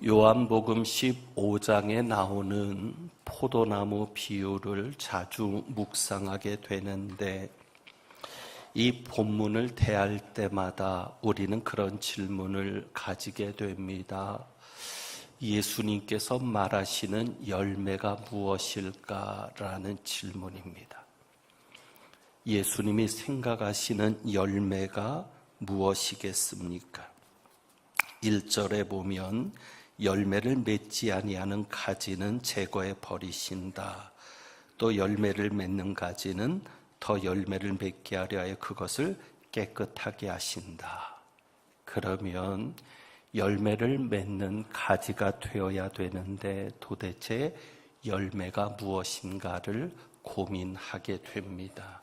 요한복음 15장에 나오는 포도나무 비유를 자주 묵상하게 되는데, 이 본문을 대할 때마다 우리는 그런 질문을 가지게 됩니다. 예수님께서 말하시는 열매가 무엇일까라는 질문입니다. 예수님이 생각하시는 열매가 무엇이겠습니까? 1절에 보면 열매를 맺지 아니하는 가지는 제거해 버리신다. 또 열매를 맺는 가지는 더 열매를 맺게 하려 하여 그것을 깨끗하게 하신다. 그러면 열매를 맺는 가지가 되어야 되는데 도대체 열매가 무엇인가를 고민하게 됩니다.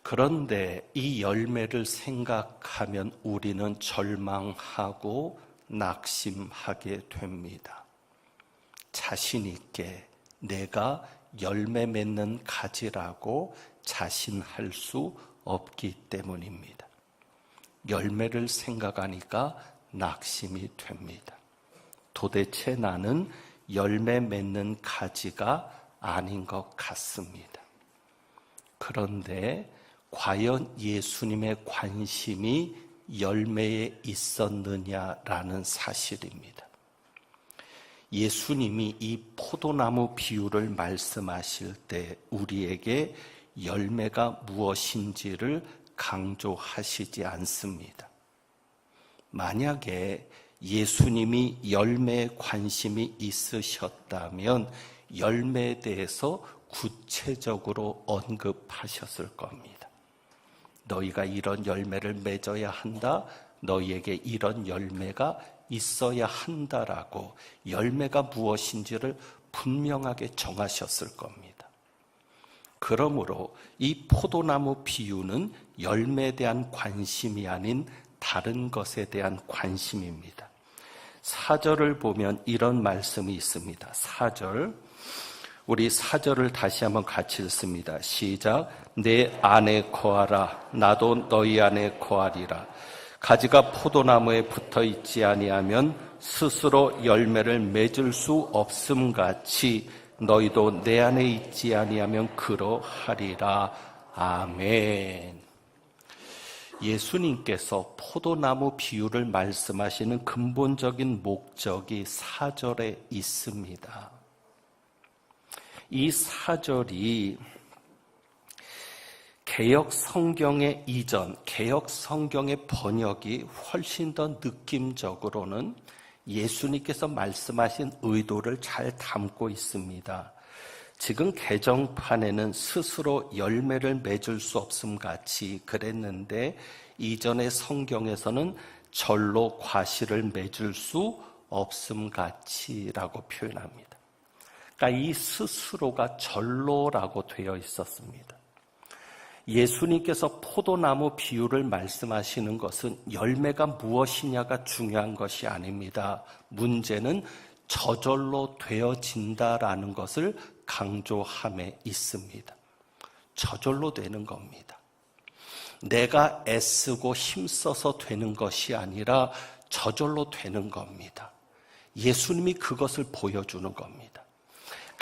그런데 이 열매를 생각하면 우리는 절망하고 낙심하게 됩니다. 자신 있게 내가 열매 맺는 가지라고 자신할 수 없기 때문입니다. 열매를 생각하니까 낙심이 됩니다. 도대체 나는 열매 맺는 가지가 아닌 것 같습니다. 그런데 과연 예수님의 관심이 열매에 있었느냐라는 사실입니다. 예수님이 이 포도나무 비유를 말씀하실 때 우리에게 열매가 무엇인지를 강조하시지 않습니다. 만약에 예수님이 열매에 관심이 있으셨다면 열매에 대해서 구체적으로 언급하셨을 겁니다. 너희가 이런 열매를 맺어야 한다. 너희에게 이런 열매가 있어야 한다라고 열매가 무엇인지를 분명하게 정하셨을 겁니다. 그러므로 이 포도나무 비유는 열매에 대한 관심이 아닌 다른 것에 대한 관심입니다. 4절을 보면 이런 말씀이 있습니다. 4절, 우리 4절을 다시 한번 같이 읽습니다. 시작. 내 안에 거하라. 나도 너희 안에 거하리라. 가지가 포도나무에 붙어 있지 아니하면 스스로 열매를 맺을 수 없음같이 너희도 내 안에 있지 아니하면 그러하리라. 아멘. 예수님께서 포도나무 비유를 말씀하시는 근본적인 목적이 4절에 있습니다. 이 4절이 개역 성경의 이전, 개역 성경의 번역이 훨씬 더 느낌적으로는 예수님께서 말씀하신 의도를 잘 담고 있습니다. 지금 개정판에는 스스로 열매를 맺을 수 없음 같이 그랬는데 이전의 성경에서는 절로 과실을 맺을 수 없음 같이라고 표현합니다. 그러니까 이 스스로가 절로라고 되어 있었습니다. 예수님께서 포도나무 비유를 말씀하시는 것은 열매가 무엇이냐가 중요한 것이 아닙니다. 문제는 저절로 되어진다라는 것을 강조함에 있습니다. 저절로 되는 겁니다. 내가 애쓰고 힘써서 되는 것이 아니라 저절로 되는 겁니다. 예수님이 그것을 보여주는 겁니다.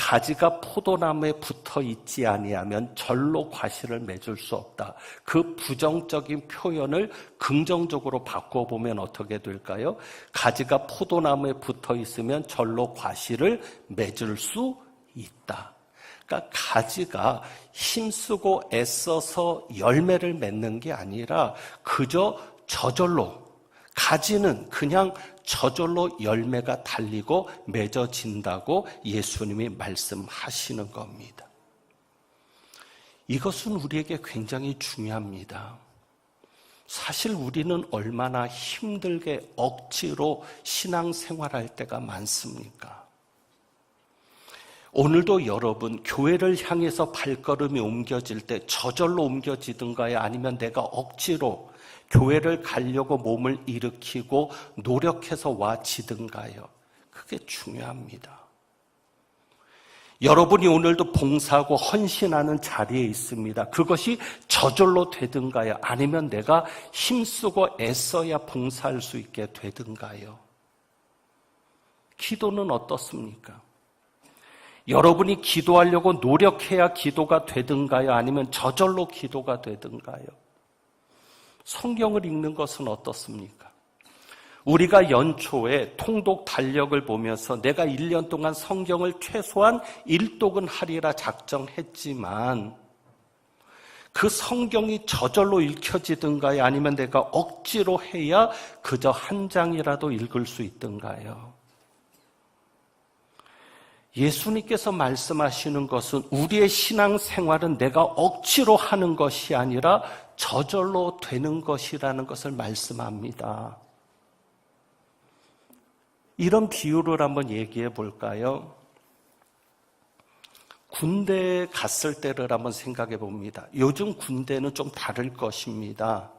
가지가 포도나무에 붙어 있지 아니하면 절로 과실을 맺을 수 없다. 그 부정적인 표현을 긍정적으로 바꿔보면 어떻게 될까요? 가지가 포도나무에 붙어 있으면 절로 과실을 맺을 수 있다. 그러니까 가지가 힘쓰고 애써서 열매를 맺는 게 아니라 그저 저절로, 가지는 그냥 저절로 열매가 달리고 맺어진다고 예수님이 말씀하시는 겁니다. 이것은 우리에게 굉장히 중요합니다. 사실 우리는 얼마나 힘들게 억지로 신앙생활할 때가 많습니까? 오늘도 여러분 교회를 향해서 발걸음이 옮겨질 때 저절로 옮겨지든가요? 아니면 내가 억지로 교회를 가려고 몸을 일으키고 노력해서 와지든가요? 그게 중요합니다. 여러분이 오늘도 봉사하고 헌신하는 자리에 있습니다. 그것이 저절로 되든가요? 아니면 내가 힘쓰고 애써야 봉사할 수 있게 되든가요? 기도는 어떻습니까? 여러분이 기도하려고 노력해야 기도가 되든가요? 아니면 저절로 기도가 되든가요? 성경을 읽는 것은 어떻습니까? 우리가 연초에 통독 달력을 보면서 내가 1년 동안 성경을 최소한 1독은 하리라 작정했지만 그 성경이 저절로 읽혀지든가요? 아니면 내가 억지로 해야 그저 한 장이라도 읽을 수 있든가요? 예수님께서 말씀하시는 것은 우리의 신앙생활은 내가 억지로 하는 것이 아니라 저절로 되는 것이라는 것을 말씀합니다. 이런 비유를 한번 얘기해 볼까요? 군대에 갔을 때를 한번 생각해 봅니다. 요즘 군대는 좀 다를 것입니다.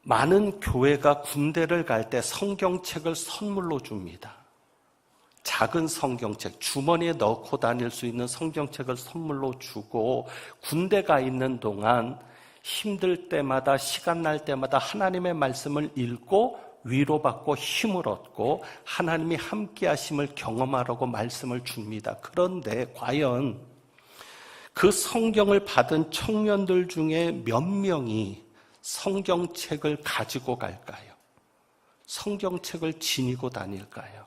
많은 교회가 군대를 갈 때 성경책을 선물로 줍니다. 작은 성경책, 주머니에 넣고 다닐 수 있는 성경책을 선물로 주고 군대 가 있는 동안 힘들 때마다 시간 날 때마다 하나님의 말씀을 읽고 위로받고 힘을 얻고 하나님이 함께 하심을 경험하라고 말씀을 줍니다. 그런데 과연 그 성경을 받은 청년들 중에 몇 명이 성경책을 가지고 갈까요? 성경책을 지니고 다닐까요?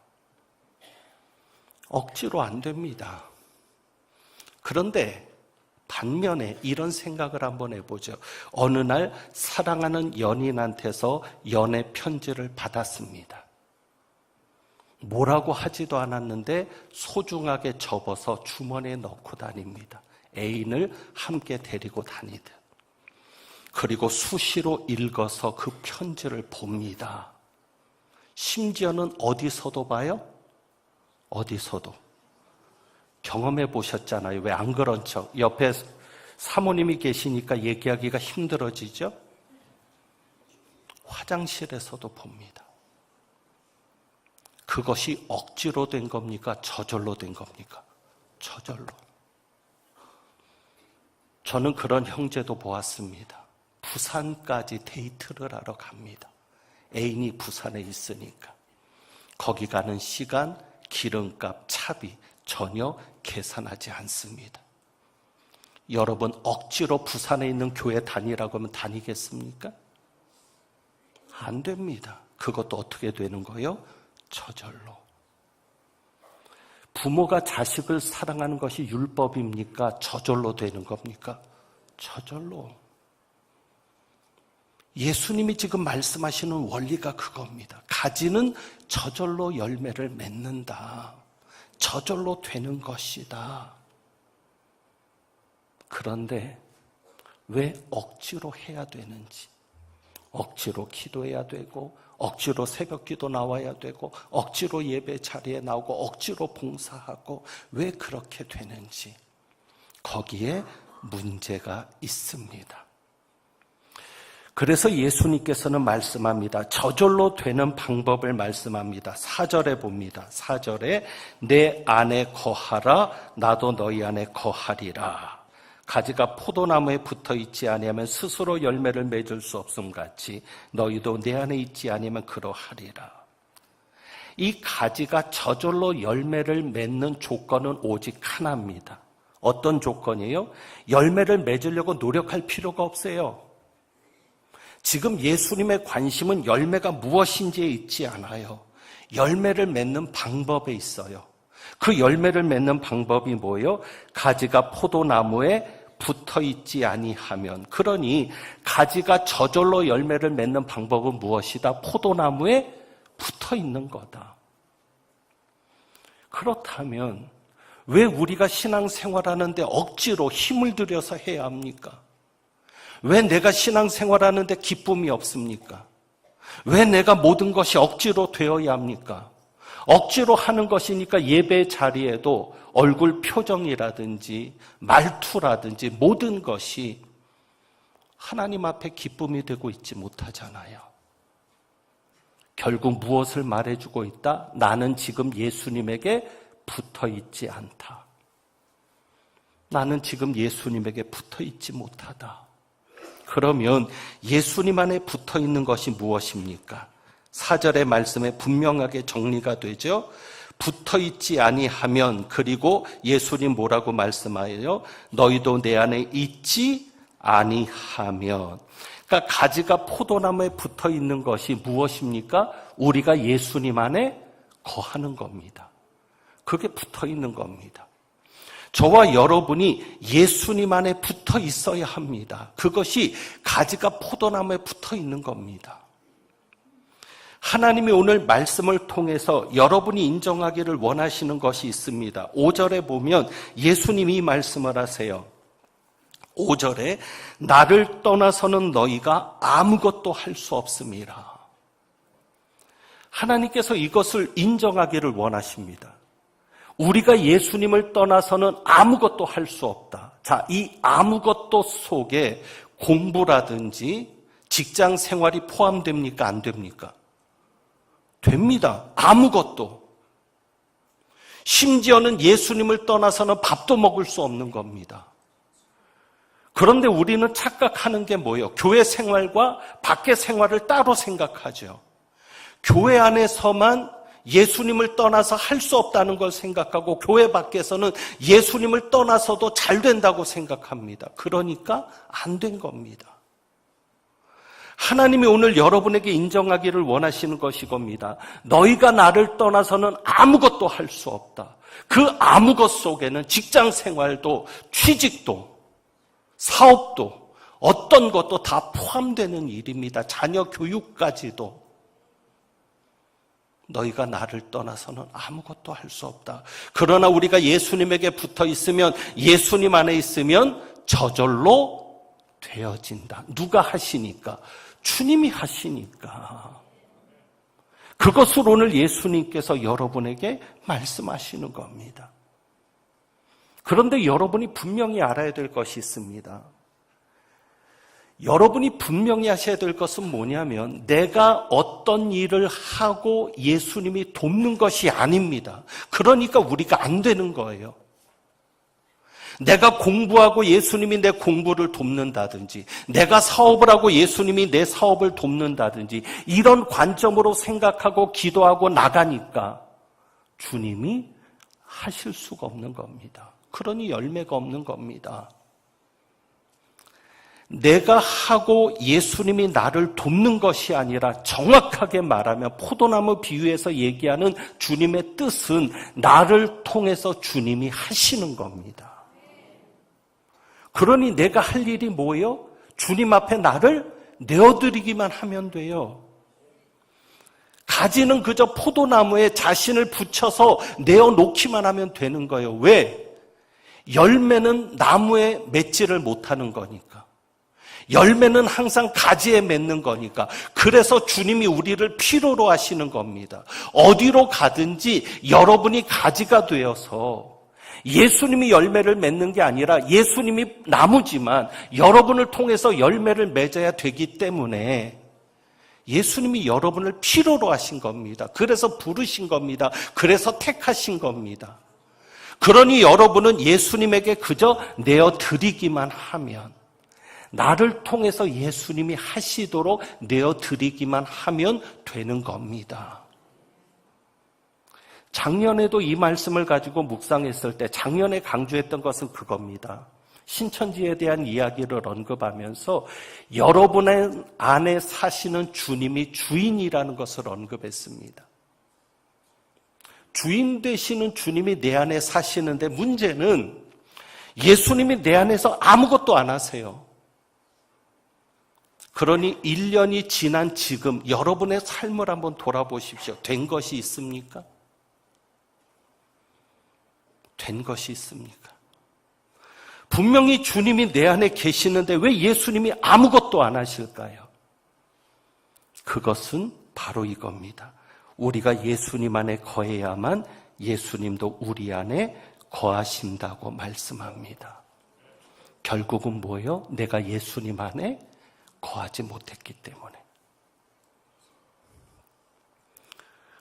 억지로 안 됩니다. 그런데 반면에 이런 생각을 한번 해보죠. 어느 날 사랑하는 연인한테서 연애 편지를 받았습니다. 뭐라고 하지도 않았는데 소중하게 접어서 주머니에 넣고 다닙니다. 애인을 함께 데리고 다니듯. 그리고 수시로 읽어서 그 편지를 봅니다. 심지어는 어디서도 봐요? 어디서도. 경험해 보셨잖아요. 왜 안 그런 척? 옆에 사모님이 계시니까 얘기하기가 힘들어지죠? 화장실에서도 봅니다. 그것이 억지로 된 겁니까? 저절로 된 겁니까? 저절로. 저는 그런 형제도 보았습니다. 부산까지 데이트를 하러 갑니다. 애인이 부산에 있으니까. 거기 가는 시간, 기름값, 차비 전혀 계산하지 않습니다. 여러분 억지로 부산에 있는 교회 다니라고 하면 다니겠습니까? 안 됩니다. 그것도 어떻게 되는 거예요? 저절로. 부모가 자식을 사랑하는 것이 율법입니까? 저절로 되는 겁니까? 저절로. 예수님이 지금 말씀하시는 원리가 그겁니다. 가지는 저절로 열매를 맺는다. 저절로 되는 것이다. 그런데 왜 억지로 해야 되는지, 억지로 기도해야 되고 억지로 새벽기도 나와야 되고 억지로 예배 자리에 나오고 억지로 봉사하고 왜 그렇게 되는지 거기에 문제가 있습니다. 그래서 예수님께서는 말씀합니다. 저절로 되는 방법을 말씀합니다. 4절에 봅니다. 4절에 내 안에 거하라 나도 너희 안에 거하리라. 가지가 포도나무에 붙어 있지 아니하면 스스로 열매를 맺을 수 없음 같이 너희도 내 안에 있지 아니하면 그러하리라. 이 가지가 저절로 열매를 맺는 조건은 오직 하나입니다. 어떤 조건이에요? 열매를 맺으려고 노력할 필요가 없어요. 지금 예수님의 관심은 열매가 무엇인지에 있지 않아요. 열매를 맺는 방법에 있어요. 그 열매를 맺는 방법이 뭐예요? 가지가 포도나무에 붙어 있지 아니하면, 그러니 가지가 저절로 열매를 맺는 방법은 무엇이다? 포도나무에 붙어 있는 거다. 그렇다면 왜 우리가 신앙생활하는데 억지로 힘을 들여서 해야 합니까? 왜 내가 신앙생활하는데 기쁨이 없습니까? 왜 내가 모든 것이 억지로 되어야 합니까? 억지로 하는 것이니까 예배 자리에도 얼굴 표정이라든지 말투라든지 모든 것이 하나님 앞에 기쁨이 되고 있지 못하잖아요. 결국 무엇을 말해주고 있다? 나는 지금 예수님에게 붙어 있지 않다. 나는 지금 예수님에게 붙어 있지 못하다. 그러면 예수님 안에 붙어 있는 것이 무엇입니까? 4절의 말씀에 분명하게 정리가 되죠. 붙어있지 아니하면, 그리고 예수님 뭐라고 말씀하여요? 너희도 내 안에 있지 아니하면. 그러니까 가지가 포도나무에 붙어있는 것이 무엇입니까? 우리가 예수님 안에 거하는 겁니다. 그게 붙어있는 겁니다. 저와 여러분이 예수님 안에 붙어 있어야 합니다. 그것이 가지가 포도나무에 붙어 있는 겁니다. 하나님이 오늘 말씀을 통해서 여러분이 인정하기를 원하시는 것이 있습니다. 5절에 보면 예수님이 말씀을 하세요. 5절에 나를 떠나서는 너희가 아무것도 할 수 없음이라. 하나님께서 이것을 인정하기를 원하십니다. 우리가 예수님을 떠나서는 아무것도 할 수 없다. 자, 이 아무것도 속에 공부라든지 직장 생활이 포함됩니까? 안 됩니까? 됩니다. 아무것도. 심지어는 예수님을 떠나서는 밥도 먹을 수 없는 겁니다. 그런데 우리는 착각하는 게 뭐예요? 교회 생활과 밖의 생활을 따로 생각하죠. 교회 안에서만 예수님을 떠나서 할 수 없다는 걸 생각하고 교회 밖에서는 예수님을 떠나서도 잘 된다고 생각합니다. 그러니까 안 된 겁니다. 하나님이 오늘 여러분에게 인정하기를 원하시는 것이 겁니다. 너희가 나를 떠나서는 아무것도 할 수 없다. 그 아무것 속에는 직장 생활도 취직도 사업도 어떤 것도 다 포함되는 일입니다. 자녀 교육까지도. 너희가 나를 떠나서는 아무것도 할 수 없다. 그러나 우리가 예수님에게 붙어 있으면, 예수님 안에 있으면 저절로 되어진다. 누가 하시니까? 주님이 하시니까. 그것을 오늘 예수님께서 여러분에게 말씀하시는 겁니다. 그런데 여러분이 분명히 알아야 될 것이 있습니다. 여러분이 분명히 하셔야 될 것은 뭐냐면, 내가 어떤 일을 하고 예수님이 돕는 것이 아닙니다. 그러니까 우리가 안 되는 거예요. 내가 공부하고 예수님이 내 공부를 돕는다든지, 내가 사업을 하고 예수님이 내 사업을 돕는다든지, 이런 관점으로 생각하고 기도하고 나가니까 주님이 하실 수가 없는 겁니다. 그러니 열매가 없는 겁니다. 내가 하고 예수님이 나를 돕는 것이 아니라, 정확하게 말하면 포도나무 비유에서 얘기하는 주님의 뜻은 나를 통해서 주님이 하시는 겁니다. 그러니 내가 할 일이 뭐예요? 주님 앞에 나를 내어드리기만 하면 돼요. 가지는 그저 포도나무에 자신을 붙여서 내어놓기만 하면 되는 거예요. 왜? 열매는 나무에 맺지를 못하는 거니까. 열매는 항상 가지에 맺는 거니까. 그래서 주님이 우리를 필요로 하시는 겁니다. 어디로 가든지 여러분이 가지가 되어서 예수님이 열매를 맺는 게 아니라 예수님이 나무지만 여러분을 통해서 열매를 맺어야 되기 때문에 예수님이 여러분을 필요로 하신 겁니다. 그래서 부르신 겁니다. 그래서 택하신 겁니다. 그러니 여러분은 예수님에게 그저 내어드리기만 하면, 나를 통해서 예수님이 하시도록 내어드리기만 하면 되는 겁니다. 작년에도 이 말씀을 가지고 묵상했을 때 작년에 강조했던 것은 그겁니다. 신천지에 대한 이야기를 언급하면서 여러분의 안에 사시는 주님이 주인이라는 것을 언급했습니다. 주인 되시는 주님이 내 안에 사시는데, 문제는 예수님이 내 안에서 아무것도 안 하세요. 그러니 1년이 지난 지금 여러분의 삶을 한번 돌아보십시오. 된 것이 있습니까? 된 것이 있습니까? 분명히 주님이 내 안에 계시는데 왜 예수님이 아무것도 안 하실까요? 그것은 바로 이겁니다. 우리가 예수님 안에 거해야만 예수님도 우리 안에 거하신다고 말씀합니다. 결국은 뭐예요? 내가 예수님 안에 거하지 못했기 때문에.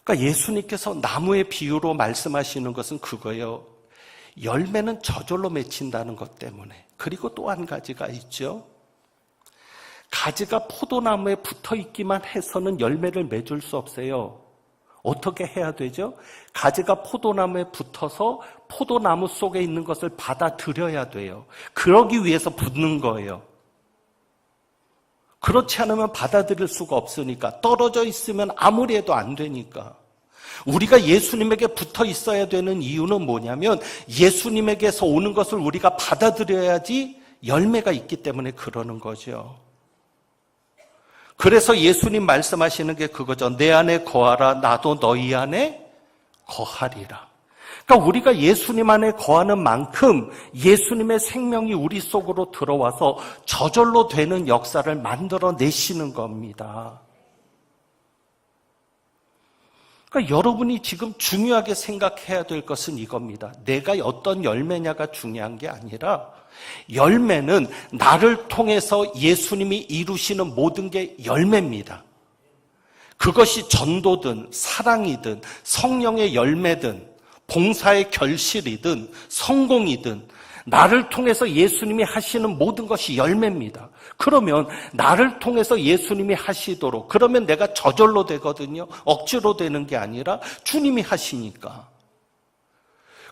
그러니까 예수님께서 나무의 비유로 말씀하시는 것은 그거예요. 열매는 저절로 맺힌다는 것 때문에. 그리고 또 한 가지가 있죠. 가지가 포도나무에 붙어 있기만 해서는 열매를 맺을 수 없어요. 어떻게 해야 되죠? 가지가 포도나무에 붙어서 포도나무 속에 있는 것을 받아들여야 돼요. 그러기 위해서 붙는 거예요. 그렇지 않으면 받아들일 수가 없으니까, 떨어져 있으면 아무리 해도 안 되니까. 우리가 예수님에게 붙어 있어야 되는 이유는 뭐냐면 예수님에게서 오는 것을 우리가 받아들여야지 열매가 있기 때문에 그러는 거죠. 그래서 예수님 말씀하시는 게 그거죠. 내 안에 거하라, 나도 너희 안에 거하리라. 그러니까 우리가 예수님 안에 거하는 만큼 예수님의 생명이 우리 속으로 들어와서 저절로 되는 역사를 만들어내시는 겁니다. 그러니까 여러분이 지금 중요하게 생각해야 될 것은 이겁니다. 내가 어떤 열매냐가 중요한 게 아니라 열매는 나를 통해서 예수님이 이루시는 모든 게 열매입니다. 그것이 전도든 사랑이든 성령의 열매든 봉사의 결실이든 성공이든 나를 통해서 예수님이 하시는 모든 것이 열매입니다. 그러면 나를 통해서 예수님이 하시도록, 그러면 내가 저절로 되거든요. 억지로 되는 게 아니라 주님이 하시니까.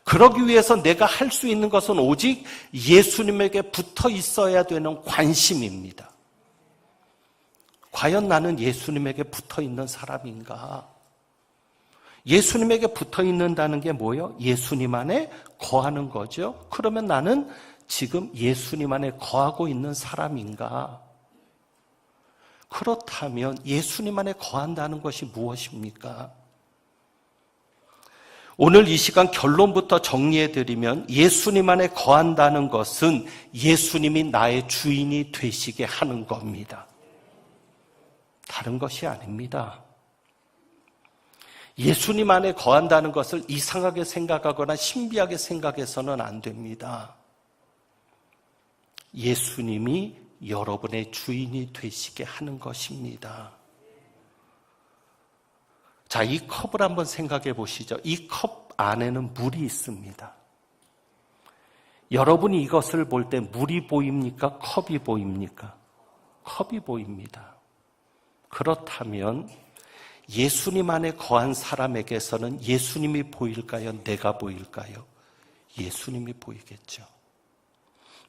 그러기 위해서 내가 할 수 있는 것은 오직 예수님에게 붙어 있어야 되는 관심입니다. 과연 나는 예수님에게 붙어 있는 사람인가? 예수님에게 붙어 있는다는 게 뭐예요? 예수님 안에 거하는 거죠. 그러면 나는 지금 예수님 안에 거하고 있는 사람인가? 그렇다면 예수님 안에 거한다는 것이 무엇입니까? 오늘 이 시간 결론부터 정리해드리면 예수님 안에 거한다는 것은 예수님이 나의 주인이 되시게 하는 겁니다. 다른 것이 아닙니다. 예수님 안에 거한다는 것을 이상하게 생각하거나 신비하게 생각해서는 안 됩니다. 예수님이 여러분의 주인이 되시게 하는 것입니다. 자, 이 컵을 한번 생각해 보시죠. 이 컵 안에는 물이 있습니다. 여러분이 이것을 볼 때 물이 보입니까? 컵이 보입니까? 컵이 보입니다. 그렇다면 예수님 안에 거한 사람에게서는 예수님이 보일까요? 내가 보일까요? 예수님이 보이겠죠.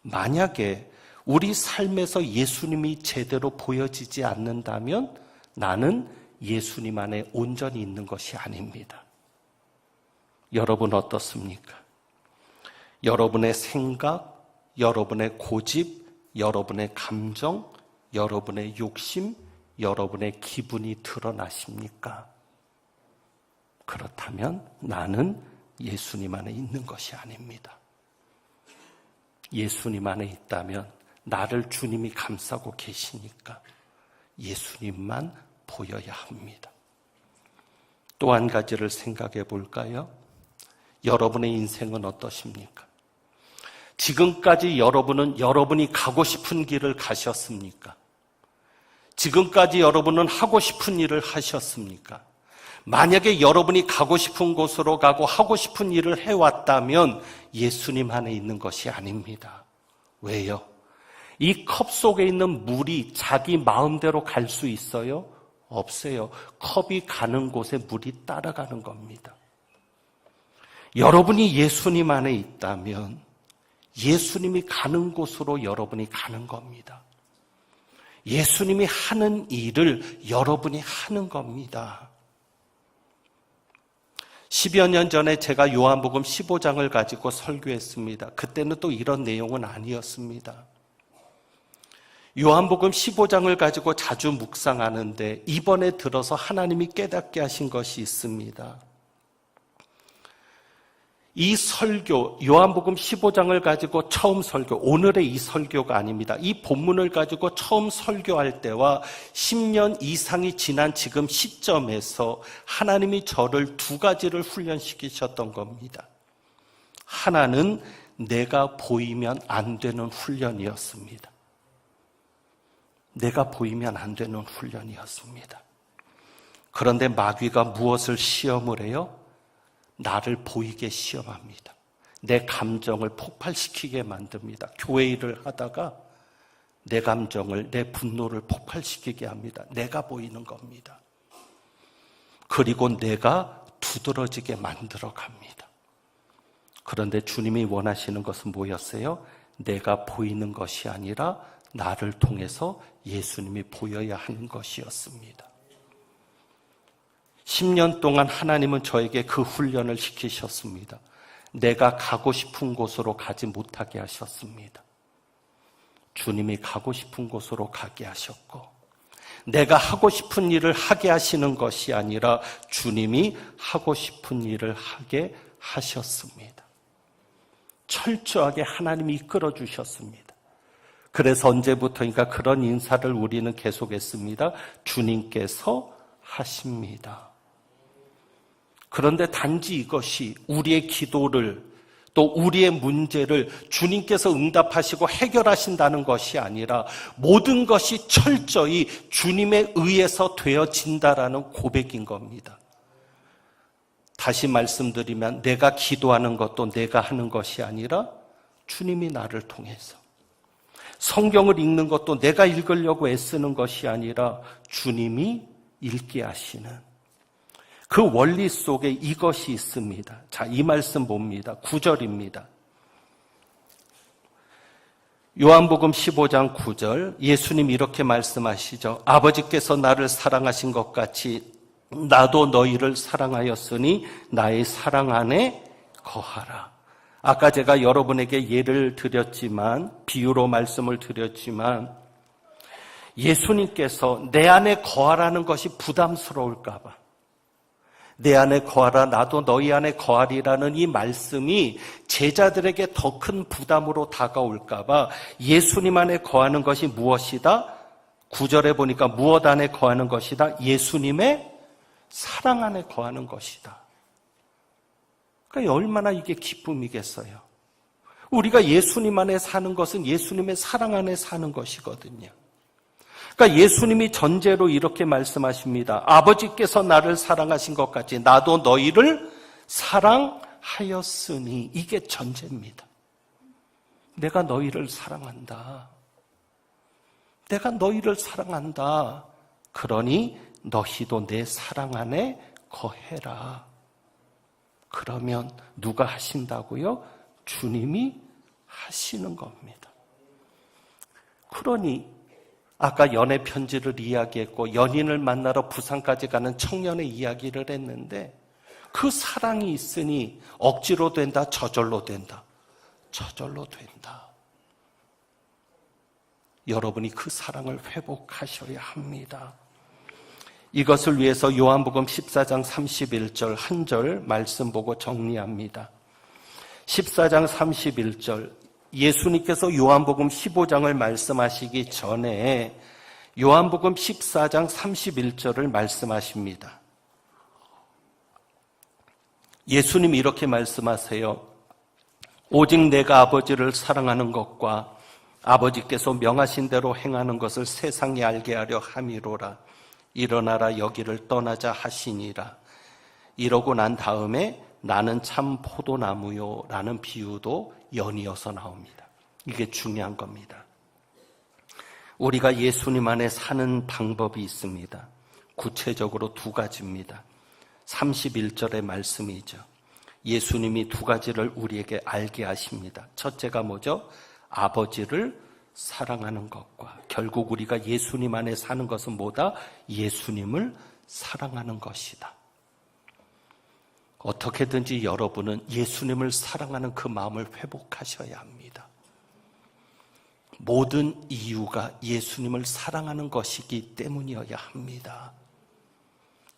만약에 우리 삶에서 예수님이 제대로 보여지지 않는다면 나는 예수님 안에 온전히 있는 것이 아닙니다. 여러분 어떻습니까? 여러분의 생각, 여러분의 고집, 여러분의 감정, 여러분의 욕심, 여러분의 기분이 드러나십니까? 그렇다면 나는 예수님 안에 있는 것이 아닙니다. 예수님 안에 있다면 나를 주님이 감싸고 계시니까 예수님만 보여야 합니다. 또 한 가지를 생각해 볼까요? 여러분의 인생은 어떠십니까? 지금까지 여러분은 여러분이 가고 싶은 길을 가셨습니까? 지금까지 여러분은 하고 싶은 일을 하셨습니까? 만약에 여러분이 가고 싶은 곳으로 가고 하고 싶은 일을 해왔다면 예수님 안에 있는 것이 아닙니다. 왜요? 이 컵 속에 있는 물이 자기 마음대로 갈 수 있어요? 없어요. 컵이 가는 곳에 물이 따라가는 겁니다. 여러분이 예수님 안에 있다면 예수님이 가는 곳으로 여러분이 가는 겁니다. 예수님이 하는 일을 여러분이 하는 겁니다. 10여 년 전에 제가 요한복음 15장을 가지고 설교했습니다. 그때는 또 이런 내용은 아니었습니다. 요한복음 15장을 가지고 자주 묵상하는데 이번에 들어서 하나님이 깨닫게 하신 것이 있습니다. 이 설교, 요한복음 15장을 가지고 처음 설교, 오늘의 이 설교가 아닙니다. 이 본문을 가지고 처음 설교할 때와 10년 이상이 지난 지금 시점에서 하나님이 저를 두 가지를 훈련시키셨던 겁니다. 하나는 내가 보이면 안 되는 훈련이었습니다. 내가 보이면 안 되는 훈련이었습니다. 그런데 마귀가 무엇을 시험을 해요? 나를 보이게 시험합니다. 내 감정을 폭발시키게 만듭니다. 교회 일을 하다가 내 감정을, 내 분노를 폭발시키게 합니다. 내가 보이는 겁니다. 그리고 내가 두드러지게 만들어 갑니다. 그런데 주님이 원하시는 것은 뭐였어요? 내가 보이는 것이 아니라 나를 통해서 예수님이 보여야 하는 것이었습니다. 10년 동안 하나님은 저에게 그 훈련을 시키셨습니다. 내가 가고 싶은 곳으로 가지 못하게 하셨습니다. 주님이 가고 싶은 곳으로 가게 하셨고, 내가 하고 싶은 일을 하게 하시는 것이 아니라 주님이 하고 싶은 일을 하게 하셨습니다. 철저하게 하나님이 이끌어 주셨습니다. 그래서 언제부터인가 그런 인사를 우리는 계속했습니다. 주님께서 하십니다. 그런데 단지 이것이 우리의 기도를, 또 우리의 문제를 주님께서 응답하시고 해결하신다는 것이 아니라 모든 것이 철저히 주님에 의해서 되어진다라는 고백인 겁니다. 다시 말씀드리면 내가 기도하는 것도 내가 하는 것이 아니라 주님이 나를 통해서, 성경을 읽는 것도 내가 읽으려고 애쓰는 것이 아니라 주님이 읽게 하시는 그 원리 속에 이것이 있습니다. 자, 이 말씀 봅니다. 9절입니다. 요한복음 15장 9절, 예수님 이렇게 말씀하시죠. 아버지께서 나를 사랑하신 것 같이 나도 너희를 사랑하였으니 나의 사랑 안에 거하라. 아까 제가 여러분에게 예를 드렸지만, 비유로 말씀을 드렸지만, 예수님께서 내 안에 거하라는 것이 부담스러울까 봐, 내 안에 거하라 나도 너희 안에 거하리라는 이 말씀이 제자들에게 더 큰 부담으로 다가올까 봐 예수님 안에 거하는 것이 무엇이다? 9절에 보니까 무엇 안에 거하는 것이다? 예수님의 사랑 안에 거하는 것이다. 그러니까 얼마나 이게 기쁨이겠어요. 우리가 예수님 안에 사는 것은 예수님의 사랑 안에 사는 것이거든요. 그러니까 예수님이 전제로 이렇게 말씀하십니다. 아버지께서 나를 사랑하신 것 같이 나도 너희를 사랑하였으니, 이게 전제입니다. 내가 너희를 사랑한다. 내가 너희를 사랑한다. 그러니 너희도 내 사랑 안에 거해라. 그러면 누가 하신다고요? 주님이 하시는 겁니다. 그러니 아까 연애 편지를 이야기했고 연인을 만나러 부산까지 가는 청년의 이야기를 했는데, 그 사랑이 있으니 억지로 된다, 저절로 된다. 저절로 된다. 여러분이 그 사랑을 회복하셔야 합니다. 이것을 위해서 요한복음 14장 31절 한 절 말씀 보고 정리합니다. 14장 31절, 예수님께서 요한복음 15장을 말씀하시기 전에 요한복음 14장 31절을 말씀하십니다. 예수님이 이렇게 말씀하세요. 오직 내가 아버지를 사랑하는 것과 아버지께서 명하신 대로 행하는 것을 세상이 알게 하려 함이로라. 일어나라 여기를 떠나자 하시니라. 이러고 난 다음에 나는 참 포도나무요 라는 비유도 연이어서 나옵니다. 이게 중요한 겁니다. 우리가 예수님 안에 사는 방법이 있습니다. 구체적으로 두 가지입니다. 31절의 말씀이죠. 예수님이 두 가지를 우리에게 알게 하십니다. 첫째가 뭐죠? 아버지를 사랑하는 것과, 결국 우리가 예수님 안에 사는 것은 뭐다? 예수님을 사랑하는 것이다. 어떻게든지 여러분은 예수님을 사랑하는 그 마음을 회복하셔야 합니다. 모든 이유가 예수님을 사랑하는 것이기 때문이어야 합니다.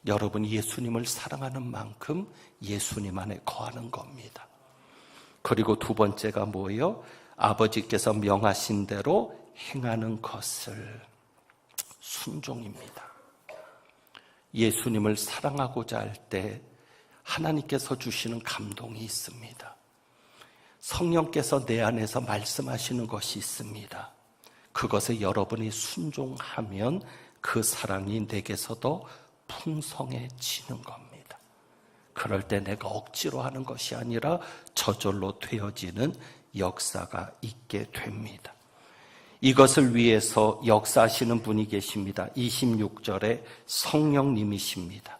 여러분이 예수님을 사랑하는 만큼 예수님 안에 거하는 겁니다. 그리고 두 번째가 뭐예요? 아버지께서 명하신 대로 행하는 것을, 순종입니다. 예수님을 사랑하고자 할 때 하나님께서 주시는 감동이 있습니다. 성령께서 내 안에서 말씀하시는 것이 있습니다. 그것에 여러분이 순종하면 그 사랑이 내게서도 풍성해지는 겁니다. 그럴 때 내가 억지로 하는 것이 아니라 저절로 되어지는 역사가 있게 됩니다. 이것을 위해서 역사하시는 분이 계십니다. 26절에 성령님이십니다.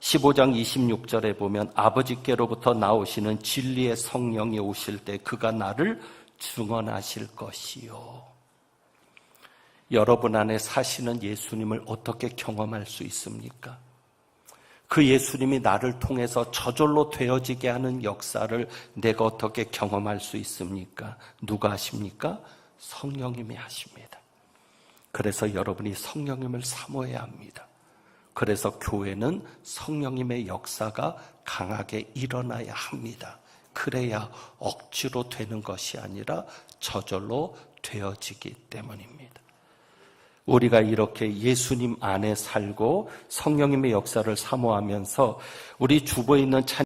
15장 26절에 보면 아버지께로부터 나오시는 진리의 성령이 오실 때 그가 나를 증언하실 것이요. 여러분 안에 사시는 예수님을 어떻게 경험할 수 있습니까? 그 예수님이 나를 통해서 저절로 되어지게 하는 역사를 내가 어떻게 경험할 수 있습니까? 누가 하십니까? 성령님이 하십니다. 그래서 여러분이 성령님을 사모해야 합니다. 그래서 교회는 성령님의 역사가 강하게 일어나야 합니다. 그래야 억지로 되는 것이 아니라 저절로 되어지기 때문입니다. 우리가 이렇게 예수님 안에 살고 성령님의 역사를 사모하면서 우리 주변에 있는